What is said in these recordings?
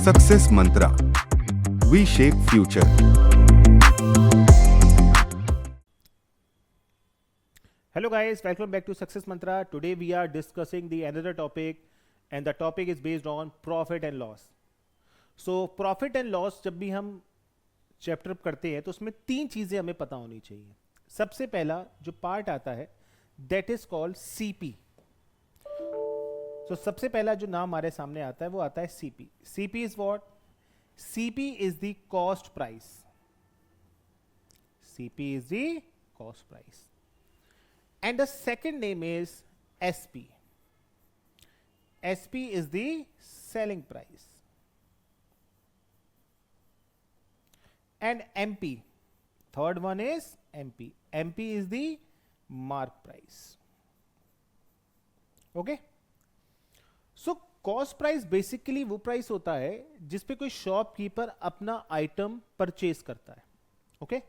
Success Mantra, V shape future. Hello guys, welcome back to Success Mantra. Today we are discussing the another topic and the topic is based on profit and loss. So profit and loss जब भी हम chapter करते हैं तो उसमें तीन चीज़ें हमें पता होनी चाहिए. सबसे पहला जो पार्ट आता है that is called CP. So सबसे पहला जो नाम हमारे सामने आता है वो आता है CP. CP is what? CP is the cost price. CP is the cost price. And the second name is SP. SP is the selling price. And MP. Third one is MP. MP is the mark price. Okay? So cost price basically वो price होता है जिसपे कोई shopkeeper अपना item purchase करता है. Okay?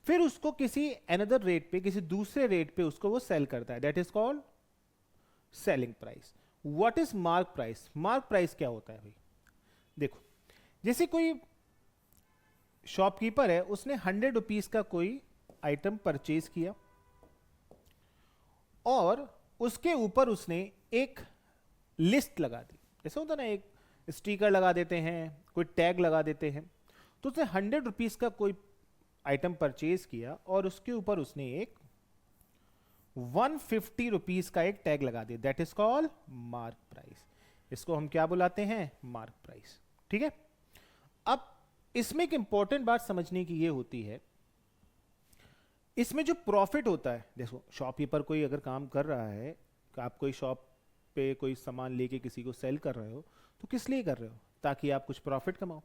फिर उसको किसी अनदर रेट पे, किसी दूसरे रेट पे उसको वो सेल करता है. That is called selling price. What is mark price? Mark price क्या होता है भाई? देखो, जैसे कोई शॉपकीपर है, उसने 100 रुपीज का कोई आइटम परचेज किया और उसके ऊपर उसने एक लिस्ट लगा दी. जैसे होता ना, एक स्टिकर लगा देते हैं, कोई टैग लगा देते हैं. तो उसने 100 रुपीज का कोई आइटम परचेज किया और उसके ऊपर उसने एक 150 रुपीज का एक टैग लगा दिया. That is called mark price. इसको हम क्या बुलाते हैं? Mark price. ठीक है. अब इसमें एक इंपॉर्टेंट बात समझने की ये होती है, इसमें जो प्रॉफिट होता है, देखो शॉपकीपर कोई अगर काम कर रहा है, आप कोई शॉप पे कोई सामान लेके किसी को सेल कर रहे हो, तो किस लिए कर रहे हो? ताकि आप कुछ प्रॉफिट कमाओ.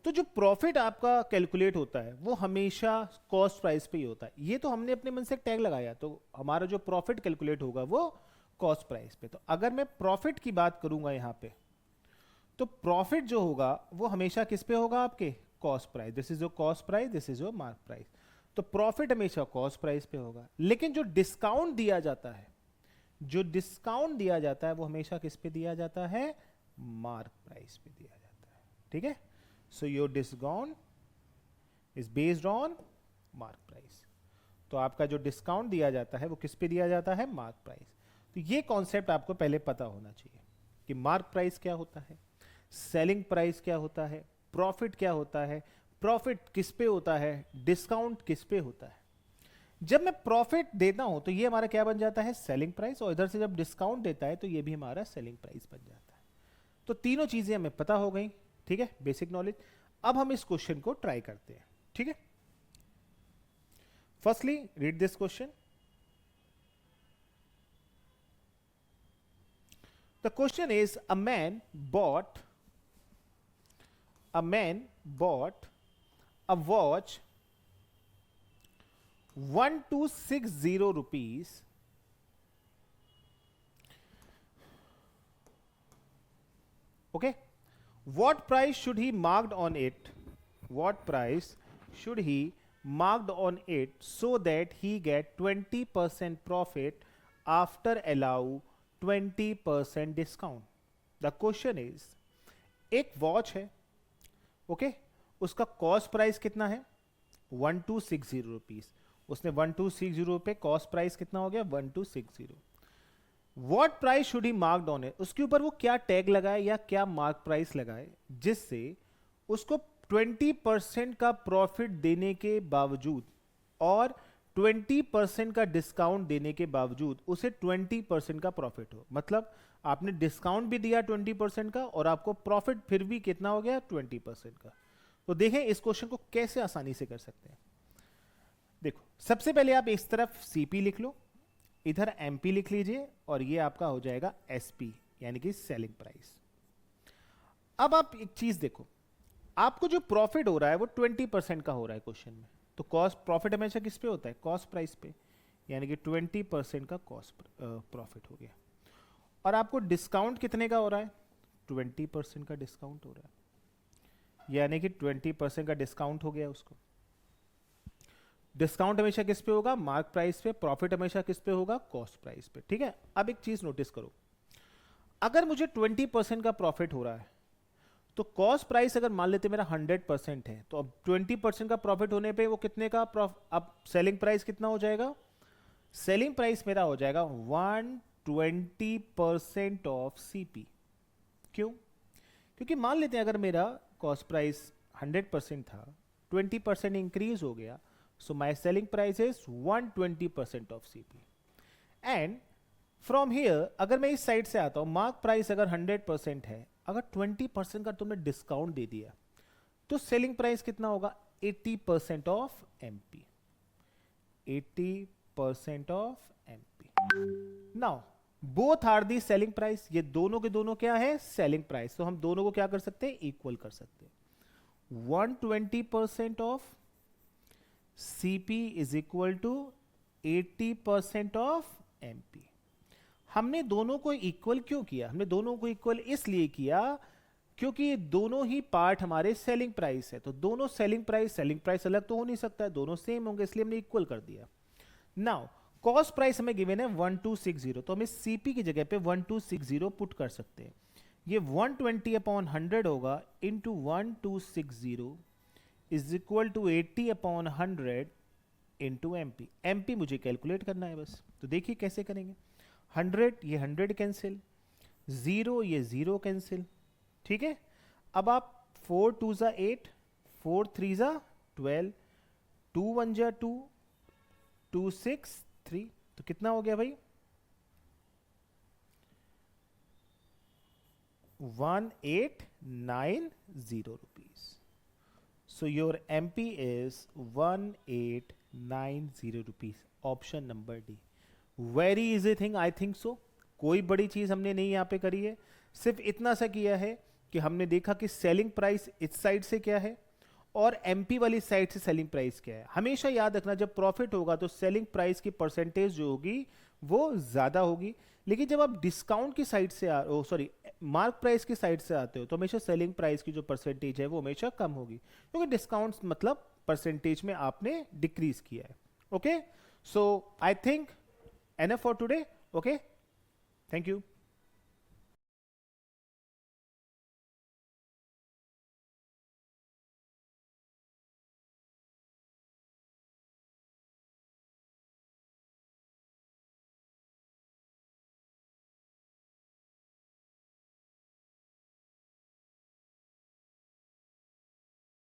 तो जो प्रॉफिट आपका कैलकुलेट होता है वो हमेशा कॉस्ट प्राइस पे ही होता है. ये तो हमने अपने मन से टैग लगाया, तो हमारा जो प्रॉफिट कैलकुलेट होगा वो कॉस्ट प्राइस पे. तो अगर मैं प्रॉफिट की बात करूंगा यहां पे, तो प्रॉफिट जो होगा वो हमेशा किस पे होगा? आपके cost price. This is your cost price, this is your mark price. तो प्रॉफिट हमेशा कॉस्ट प्राइस पे होगा. लेकिन जो डिस्काउंट दिया जाता है, जो डिस्काउंट दिया जाता है वो हमेशा किस पे दिया जाता है? मार्क प्राइस पे दिया जाता है. ठीक है. So your discount is based on mark price. तो आपका जो डिस्काउंट दिया जाता है वो किस पे दिया जाता है? Mark price. तो ये कॉन्सेप्ट आपको पहले पता होना चाहिए कि मार्क प्राइस क्या होता है, सेलिंग प्राइस क्या होता है, प्रॉफिट क्या होता है, प्रॉफिट किस पे होता है, डिस्काउंट किस पे होता है. जब मैं प्रॉफिट देता हूं तो ये हमारा क्या बन जाता है? Selling price. और इधर से जब डिस्काउंट देता है तो ये भी हमारा सेलिंग प्राइस बन जाता है. तो तीनों चीजें हमें पता हो गई. ठीक है, बेसिक नॉलेज. अब हम इस क्वेश्चन को ट्राई करते हैं. ठीक है. Firstly read this question. The question is a man bot a watch 1260 rupees okay. What price should he marked on it? What price should he marked on it so that he get 20% profit after allow 20% discount? The question is, एक watch है, okay, उसका cost price कितना है? 1260 rupees. उसने 1260 पे cost price कितना हो गया? 1260. What price should he marked on it? उसके ऊपर वो क्या टैग लगाए या क्या मार्क प्राइस लगाए जिससे उसको 20% का प्रॉफिट देने के बावजूद और 20% का डिस्काउंट देने के बावजूद उसे 20% का प्रॉफिट हो. मतलब आपने डिस्काउंट भी दिया 20% का और आपको प्रॉफिट फिर भी कितना हो गया? 20% का. तो देखें इस क्वेश्चन को कैसे आसानी से कर सकते हैं. देखो, सबसे पहले आप इस तरफ सीपी लिख लो, इधर एमपी लिख लीजिए और ये आपका हो जाएगा एसपी, यानी कि सेलिंग प्राइस. अब आप एक चीज देखो, आपको जो प्रॉफिट हो रहा है वो 20% का हो रहा है क्वेश्चन में. तो कॉस्ट प्रॉफिट हमेशा किस पे होता है? कॉस्ट प्राइस पे, यानी कि 20% का कॉस्ट प्रॉफिट हो गया. और आपको डिस्काउंट कितने का हो रहा है? 20% का डिस्काउंट हो रहा है, यानी कि 20% का डिस्काउंट हो गया उसको. डिस्काउंट हमेशा किस पे होगा? मार्क प्राइस पे. प्रॉफिट हमेशा किस पे होगा? कॉस्ट प्राइस पे. ठीक है. अब एक चीज नोटिस करो, अगर मुझे 20% का प्रॉफिट हो रहा है तो कॉस्ट प्राइस अगर मान लेते मेरा 100% है, तो अब 20% का प्रॉफिट होने पे वो कितने का अब सेलिंग प्राइस कितना हो जाएगा? सेलिंग प्राइस मेरा हो जाएगा 120% ऑफ सीपी। क्यों? क्योंकि मान लेते हैं अगर मेरा कॉस्ट प्राइस 100% था, 20% इंक्रीज हो गया, so my selling price is 120% of CP. And from here अगर मैं इस साइड से आता हूं, मार्क प्राइस अगर 100% है, अगर 20% का तुमने डिस्काउंट दे दिया तो सेलिंग प्राइस कितना होगा? 80% of MP. 80% of MP. Now both are the selling price, ये दोनों के दोनों क्या है? Selling price. तो हम दोनों को क्या कर सकते हैं? इक्वल कर सकते हैं। 120% of CP is equal to 80% of MP. हमने दोनों को इक्वल क्यों किया? हमने दोनों को इक्वल इसलिए किया क्योंकि ये दोनों ही पार्ट हमारे सेलिंग प्राइस है, तो दोनों सेलिंग प्राइस अलग तो हो नहीं सकता है, दोनों सेम होंगे, इसलिए हमने इक्वल कर दिया। नाउ कॉस्ट प्राइस हमें गिवन है 1260, तो हम इस सीपी की जगह पे 1260 पुट कर सकते हैं। ये 120/100 होगा into 1260 is equal to 80/100 into MP. MP मुझे कैलकुलेट करना है बस, तो देखिए कैसे करेंगे। 100 ये 100 कैंसिल, 0 ये 0 कैंसिल, ठीक है। अब आप 4 2 जा 8, 4 3 जा 12, 2 1 जा 2, 2 6 3, तो कितना हो गया भाई? 1890 rupees. So your MP is 1890 rupees. Option number D. Very easy thing, I think so. कोई बड़ी चीज हमने नहीं यहां पे करी है, सिर्फ इतना सा किया है कि हमने देखा कि सेलिंग प्राइस इस साइड से क्या है और एमपी वाली साइड से सेलिंग प्राइस क्या है। हमेशा याद रखना, जब प्रॉफिट होगा तो सेलिंग प्राइस की परसेंटेज जो होगी वो ज्यादा होगी, लेकिन जब आप डिस्काउंट की साइड से मार्क प्राइस की साइड से आते हो तो हमेशा सेलिंग प्राइस की जो परसेंटेज है वो हमेशा कम होगी, क्योंकि डिस्काउंट मतलब परसेंटेज में आपने डिक्रीज किया है। Okay, so I think enough for today. Okay, thank you.